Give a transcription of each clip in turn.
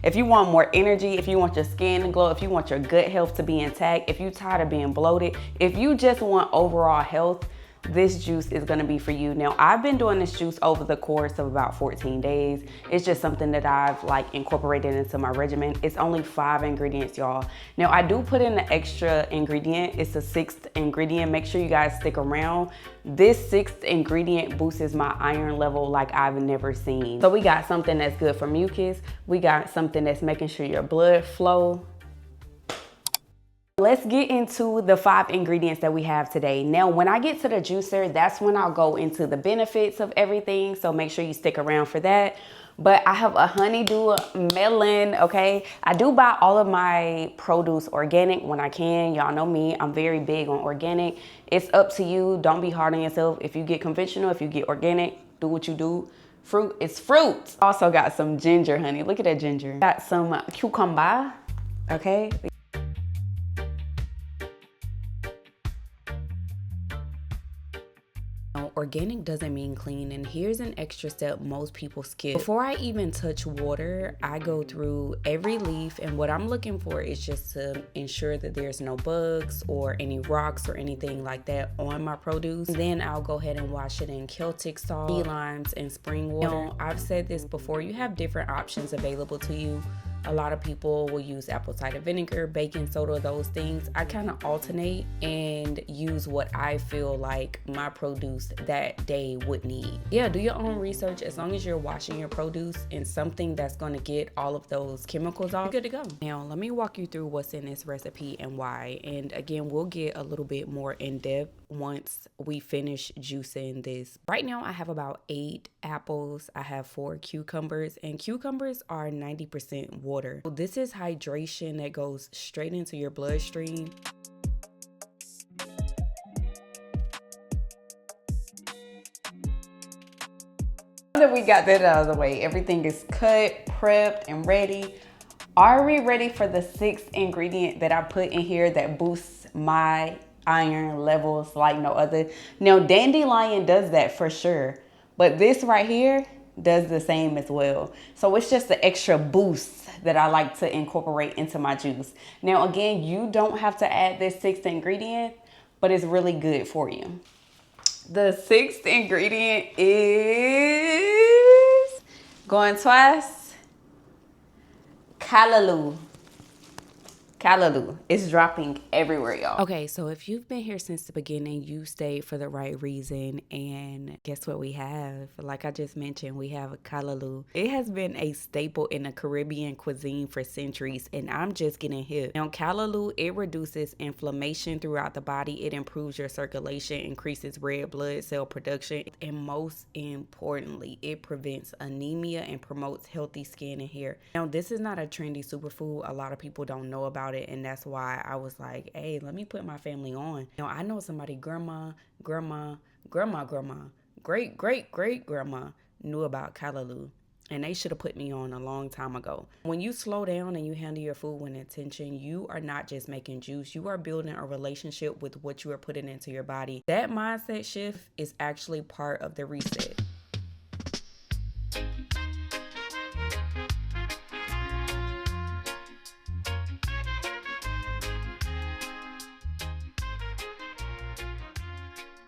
If you want more energy, if you want your skin to glow, if you want your gut health to be intact, if you're tired of being bloated, if you just want overall health, this juice is gonna be for you. Now, I've been doing this juice over the course of about 14 days. It's just something that I've like incorporated into my regimen. It's only 5 ingredients, y'all. Now, I do put in an extra ingredient. It's a 6th ingredient. Make sure you guys stick around. This 6th ingredient boosts my iron level like I've never seen. So we got something that's good for mucus. We got something that's making sure your blood flow. Let's get into the 5 ingredients that we have today. Now, when I get to the juicer, that's when I'll go into the benefits of everything. So make sure you stick around for that. But I have a honeydew melon, okay? I do buy all of my produce organic when I can. Y'all know me, I'm very big on organic. It's up to you. Don't be hard on yourself. If you get conventional, if you get organic, do what you do. Fruit is fruit. Also got some ginger, honey. Look at that ginger. Got some cucumber, okay? Organic doesn't mean clean, and here's an extra step most people skip. Before I even touch water, I go through every leaf, and what I'm looking for is just to ensure that there's no bugs or any rocks or anything like that on my produce. Then I'll go ahead and wash it in Celtic salt, key limes, and spring water. Now, I've said this before, you have different options available to you. A lot of people will use apple cider vinegar, baking soda, those things. I kind of alternate and use what I feel like my produce that day would need. Yeah, do your own research. As long as you're washing your produce in something that's going to get all of those chemicals off, you're good to go. Now, let me walk you through what's in this recipe and why. And again, we'll get a little bit more in depth once we finish juicing this. Right now, I have about 8 apples. I have 4 cucumbers, and cucumbers are 90% water. So this is hydration that goes straight into your bloodstream. Now that we got that out of the way, everything is cut, prepped, and ready. Are we ready for the 6th ingredient that I put in here that boosts my iron levels like no other? Now, dandelion does that for sure, but this right here does the same as well. So it's just the extra boost that I like to incorporate into my juice. Now, again, you don't have to add this 6th ingredient, but it's really good for you. The 6th ingredient is going twice. Callaloo. Callaloo is dropping everywhere, y'all. Okay, so if you've been here since the beginning, you stayed for the right reason. And guess what we have? Like I just mentioned, we have a callaloo. It has been a staple in the Caribbean cuisine for centuries, and I'm just getting hip. Now, callaloo, it reduces inflammation throughout the body. It improves your circulation, increases red blood cell production, and most importantly, it prevents anemia and promotes healthy skin and hair. Now, this is not a trendy superfood. A lot of people don't know about it, and that's why I was like, hey, let me put my family on. Now, I know somebody grandma, great grandma knew about callaloo, and they should have put me on a long time ago. When you slow down and you handle your food with intention, you are not just making juice, you are building a relationship with what you are putting into your body. That mindset shift is actually part of the reset.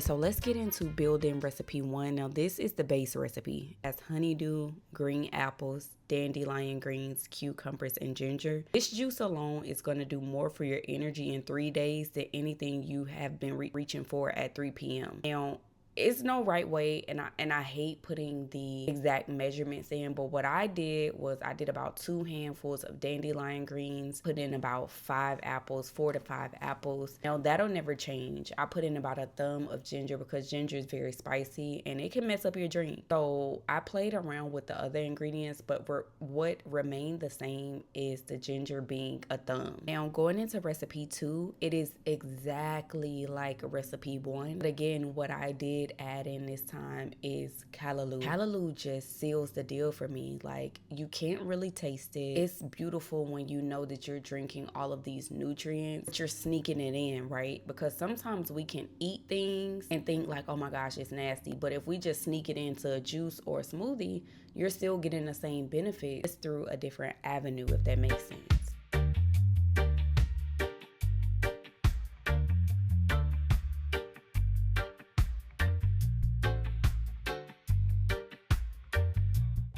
So let's get into building recipe 1. Now, this is the base recipe. That's honeydew, green apples, dandelion greens, cucumbers, and ginger. This juice alone is going to do more for your energy in 3 days than anything you have been reaching for at 3 p.m. Now, it's no right way, and I hate putting the exact measurements in, but what I did was I did about 2 handfuls of dandelion greens, put in about 5 apples, 4 to 5 apples. Now, that'll never change. I put in about a thumb of ginger because ginger is very spicy and it can mess up your drink. So I played around with the other ingredients, but what remained the same is the ginger being a thumb. Now, going into recipe 2, it is exactly like recipe 1. But again, what I did did add in this time is callaloo. Callaloo just seals the deal for me. Like, you can't really taste it. It's beautiful when you know that you're drinking all of these nutrients, but you're sneaking it in, right? Because sometimes we can eat things and think like, oh my gosh, it's nasty. But if we just sneak it into a juice or a smoothie, you're still getting the same benefits through a different avenue, if that makes sense.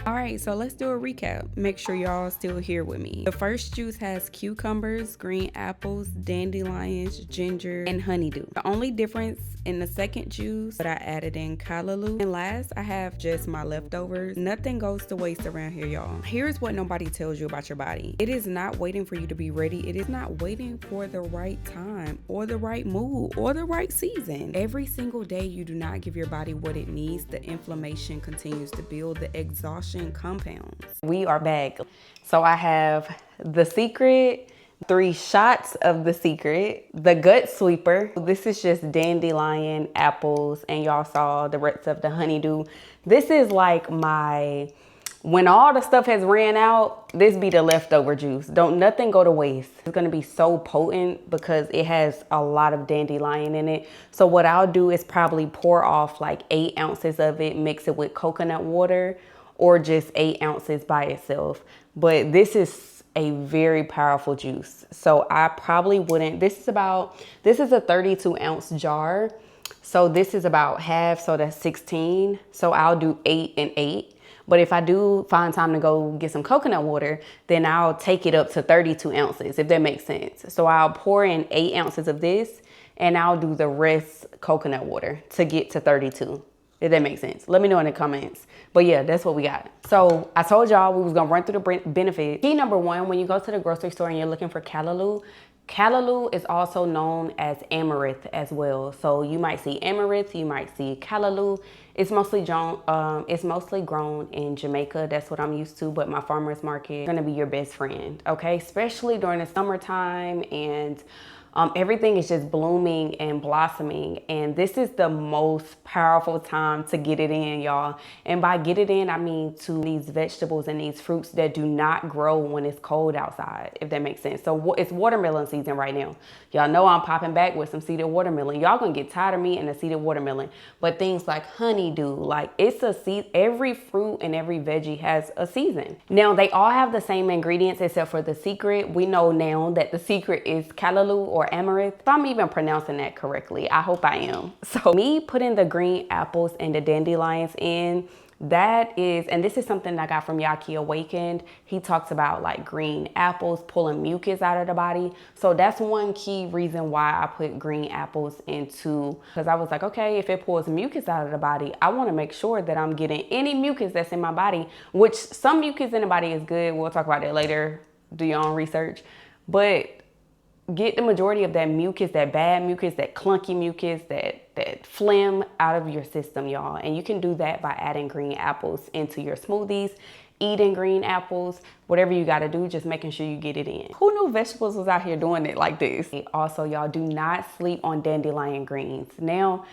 All right, so let's do a recap. Make sure y'all still here with me. The first juice has cucumbers, green apples, dandelions, ginger, and honeydew. The only difference in the second juice, but I added in callaloo. And last, I have just my leftovers. Nothing goes to waste around here, y'all. Here's what nobody tells you about your body. It is not waiting for you to be ready. It is not waiting for the right time or the right mood or the right season. Every single day you do not give your body what it needs, the inflammation continues to build, the exhaustion compounds. We are back. So I have the Secret, 3 shots of the Secret, the Gut Sweeper. This is just dandelion, apples, and y'all saw the rest of the honeydew. This is like my, when all the stuff has ran out, this be the leftover juice. Don't nothing go to waste. It's gonna be so potent because it has a lot of dandelion in it. So what I'll do is probably pour off like 8 ounces of it, mix it with coconut water, or just 8 ounces by itself. But this is a very powerful juice. So I probably wouldn't, this is a 32 ounce jar. So this is about half, so that's 16. So I'll do 8 and 8. But if I do find time to go get some coconut water, then I'll take it up to 32 ounces, if that makes sense. So I'll pour in 8 ounces of this and I'll do the rest coconut water to get to 32. If that makes sense. Let me know in the comments. But yeah, that's what we got. So I told y'all we was gonna run through the benefits. Key number 1, when you go to the grocery store and you're looking for callaloo, callaloo is also known as amaranth as well. So you might see amaranth, you might see callaloo. It's mostly grown in Jamaica. That's what I'm used to, but my farmer's market is gonna be your best friend, okay? Especially during the summertime and everything is just blooming and blossoming, and this is the most powerful time to get it in, y'all. And by get it in, I mean to these vegetables and these fruits that do not grow when it's cold outside, if that makes sense. So it's watermelon season right now. Y'all know I'm popping back with some seeded watermelon. Y'all gonna get tired of me and the seeded watermelon, but things like honeydew, like it's a season. Every fruit and every veggie has a season. Now they all have the same ingredients except for the Secret. We know now that the Secret is callaloo or amaranth. If I'm even pronouncing that correctly, I hope I am. So me putting the green apples and the dandelions in, that is, and this is something I got from Yaki Awakened. He talks about like green apples pulling mucus out of the body. So that's one key reason why I put green apples into, because I was like, okay, if it pulls mucus out of the body, I want to make sure that I'm getting any mucus that's in my body, which some mucus in the body is good. We'll talk about that later. Do your own research. But get the majority of that mucus, that bad mucus, that clunky mucus, that phlegm out of your system, y'all. And you can do that by adding green apples into your smoothies, eating green apples, whatever you got to do, just making sure you get it in. Who knew vegetables was out here doing it like this? Also, y'all, do not sleep on dandelion greens. Now,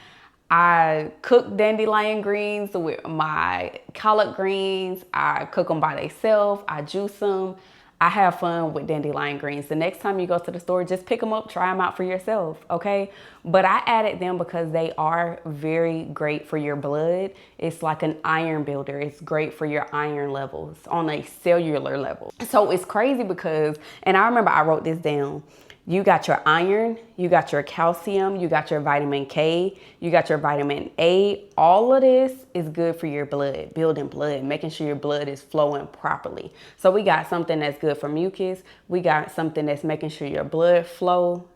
I cook dandelion greens with my collard greens. I cook them by themselves. I juice them. I have fun with dandelion greens. The next time you go to the store, just pick them up, try them out for yourself, okay? But I added them because they are very great for your blood. It's like an iron builder. It's great for your iron levels on a cellular level. So it's crazy because, and I remember I wrote this down. You got your iron, you got your calcium, you got your vitamin K, you got your vitamin A. All of this is good for your blood, building blood, making sure your blood is flowing properly. So we got something that's good for mucus. We got something that's making sure your blood flow.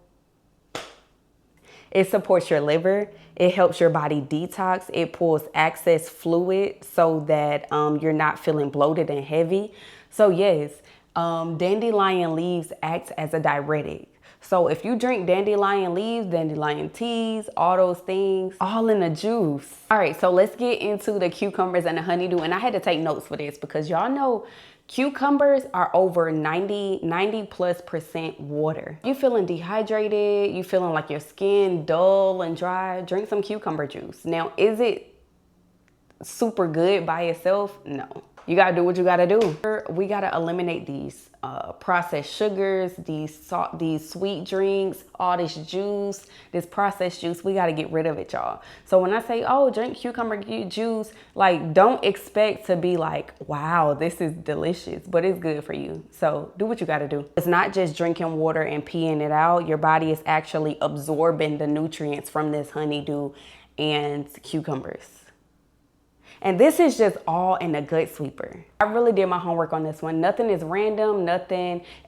It supports your liver. It helps your body detox. It pulls excess fluid so that you're not feeling bloated and heavy. So yes, dandelion leaves act as a diuretic. So if you drink dandelion leaves, dandelion teas, all those things, all in the juice. All right, so let's get into the cucumbers and the honeydew. And I had to take notes for this because y'all know Cucumbers are over 90+ % water. You feeling dehydrated, you feeling like your skin dull and dry, drink some cucumber juice. Now, is it super good by itself? No. You gotta do what you gotta do. We gotta eliminate these processed sugars, these sweet drinks, all this juice, this processed juice. We gotta get rid of it, y'all. So when I say, oh, drink cucumber juice, like, don't expect to be like, wow, this is delicious, but it's good for you. So do what you gotta do. It's not just drinking water and peeing it out. Your body is actually absorbing the nutrients from this honeydew and cucumbers. And this is just all in a gut sweeper. I really did my homework on this one. Nothing is random,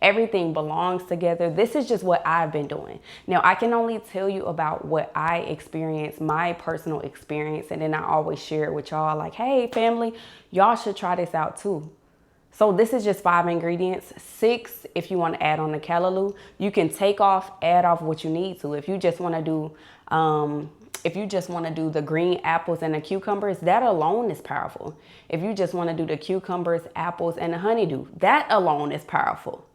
everything belongs together. This is just what I've been doing. Now, I can only tell you about what I experienced, my personal experience, and then I always share it with y'all like, hey, family, y'all should try this out too. So this is just 5 ingredients, 6 if you want to add on the callaloo. You can add off what you need to. If you just want to do the green apples and the cucumbers, that alone is powerful. If you just want to do the cucumbers, apples, and the honeydew, that alone is powerful.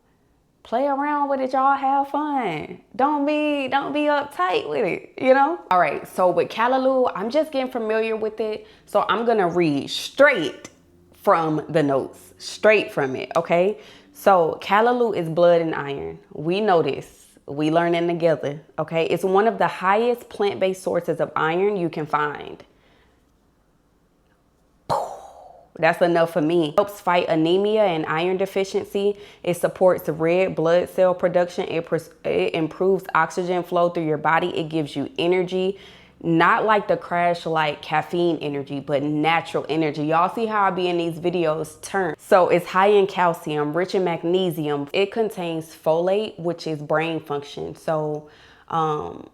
Play around with it, y'all. Have fun. Don't be uptight with it, you know? All right, so with callaloo, I'm just getting familiar with it. So I'm gonna read straight from the notes, straight from it, okay? So callaloo is blood and iron. We know this. We learning together, okay? It's one of the highest plant-based sources of iron you can find. That's enough for me. It helps fight anemia and iron deficiency. It supports red blood cell production. It improves oxygen flow through your body. It gives you energy. Not like the crash like caffeine energy, but natural energy. Y'all see how I be in these videos turn. So it's high in calcium, rich in magnesium. It contains folate, which is brain function. So all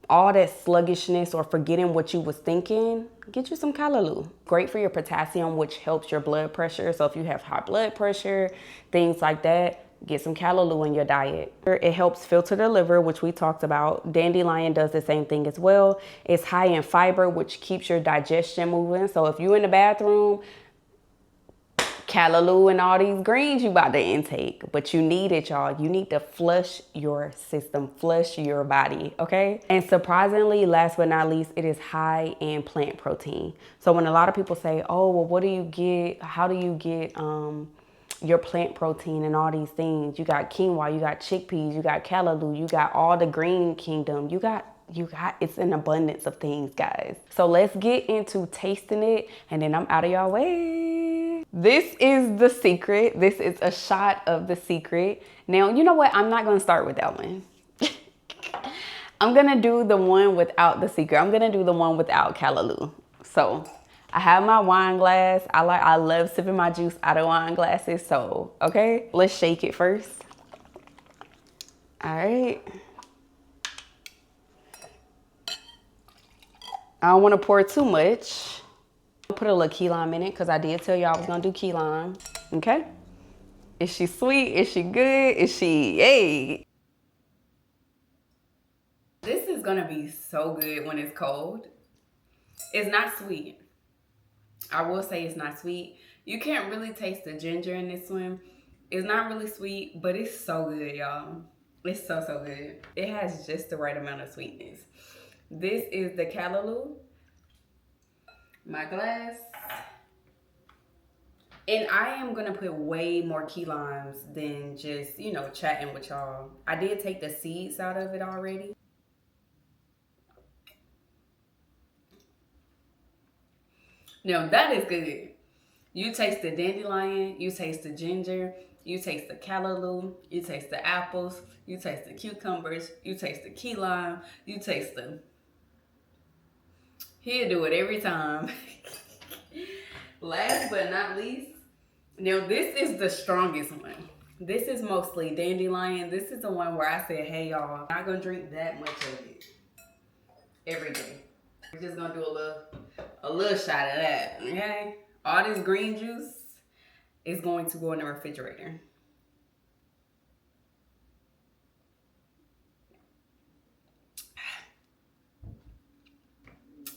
that sluggishness or forgetting what you was thinking, get you some callaloo. Great for your potassium, which helps your blood pressure. So if you have high blood pressure, things like that, get some callaloo in your diet. It helps filter the liver, which we talked about. Dandelion does the same thing as well. It's high in fiber, which keeps your digestion moving. So if you're in the bathroom, callaloo and all these greens you about to intake, but you need it, y'all. You need to flush your system, flush your body, okay? And surprisingly, last but not least, it is high in plant protein. So when a lot of people say, oh, well, what do you get? How do you get your plant protein and all these things? You got quinoa, you got chickpeas, you got callaloo, you got all the green kingdom. You got, it's an abundance of things, guys. So let's get into tasting it, and then I'm out of y'all way. This is the secret. This is a shot of the secret. Now, you know what? I'm not gonna start with that one. I'm gonna do the one without the secret. I'm gonna do the one without callaloo. So I have my wine glass. I love sipping my juice out of wine glasses. So, okay, let's shake it first. All right. I don't want to pour too much. I'll put a little key lime in it because I did tell you I was gonna do key lime. Okay. Is she sweet? Is she good? Is she, hey? This is gonna be so good when it's cold. It's not sweet. I will say it's not sweet. You can't really taste the ginger in this one. It's not really sweet, but it's so good, y'all. It's so, so good. It has just the right amount of sweetness. This is the callaloo. My glass. And I am gonna put way more key limes than just, you know, chatting with y'all. I did take the seeds out of it already. Now that is good. You taste the dandelion, you taste the ginger, you taste the callaloo, you taste the apples, you taste the cucumbers, you taste the key lime, you taste the... He'll do it every time. Last but not least, now this is the strongest one. This is mostly dandelion. This is the one where I said, hey y'all, I'm not gonna drink that much of it every day. We're just gonna do a little shot of that, okay? All this green juice is going to go in the refrigerator.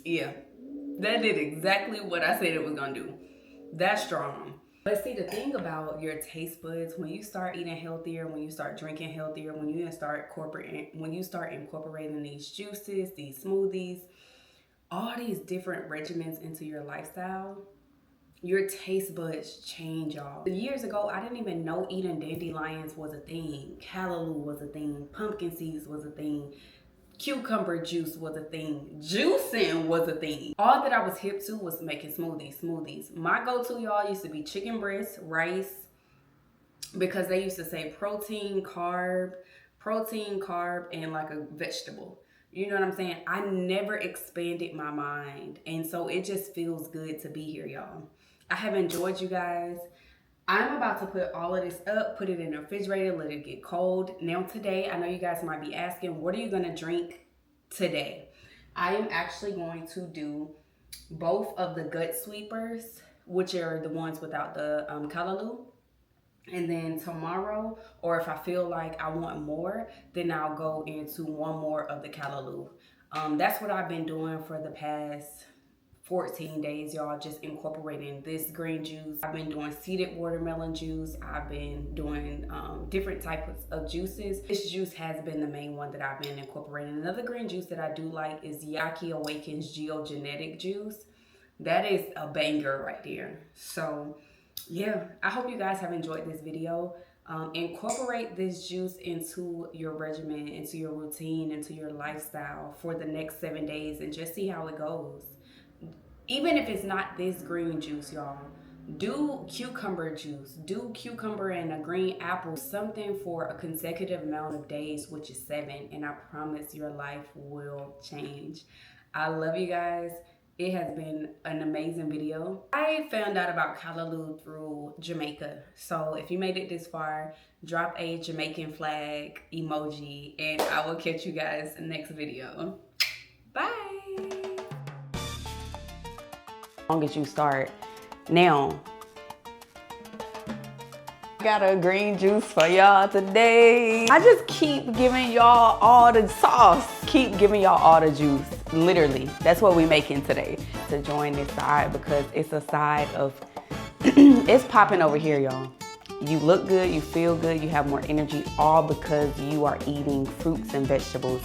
Yeah, that did exactly what I said it was gonna do. That's strong. But see, the thing about your taste buds, when you start eating healthier, when you start drinking healthier, when you start incorporating these juices, these smoothies, all these different regimens into your lifestyle, your taste buds change, y'all. Years ago, I didn't even know eating dandelions was a thing. Callaloo was a thing. Pumpkin seeds was a thing. Cucumber juice was a thing. Juicing was a thing. All that I was hip to was making smoothies. My go-to, y'all, used to be chicken breast, rice, because they used to say protein, carb, and like a vegetable. You know what I'm saying? I never expanded my mind. And so it just feels good to be here, y'all. I have enjoyed you guys. I'm about to put all of this up, put it in the refrigerator, let it get cold. Now today, I know you guys might be asking, what are you gonna drink today? I am actually going to do both of the gut sweepers, which are the ones without the callaloo. And then tomorrow, or if I feel like I want more, then I'll go into one more of the callaloo. That's what I've been doing for the past 14 days, y'all, just incorporating this green juice. I've been doing seeded watermelon juice. I've been doing different types of juices. This juice has been the main one that I've been incorporating. Another green juice that I do like is Yaki Awakens Geogenetic juice. That is a banger right there. So yeah, I hope you guys have enjoyed this video. Incorporate this juice into your regimen, into your routine, into your lifestyle for the next 7 days and just see how it goes. Even if it's not this green juice, y'all, do cucumber juice, do cucumber and a green apple, something for a consecutive amount of days, which is 7, and I promise your life will change. I love you guys. It has been an amazing video. I found out about callaloo through Jamaica. So if you made it this far, drop a Jamaican flag emoji and I will catch you guys in the next video. Bye. As long as you start. Now, got a green juice for y'all today. I just keep giving y'all all the sauce. Keep giving y'all all the juice. Literally, that's what we making today. To join this side because it's a side of, it's popping over here, y'all. You look good, you feel good, you have more energy, all because you are eating fruits and vegetables.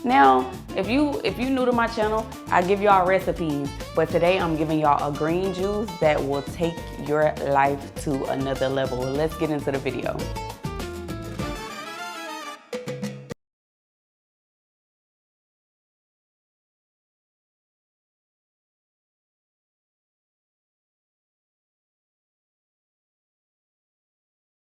Now, if you new to my channel, I give y'all recipes, but today I'm giving y'all a green juice that will take your life to another level. Let's get into the video.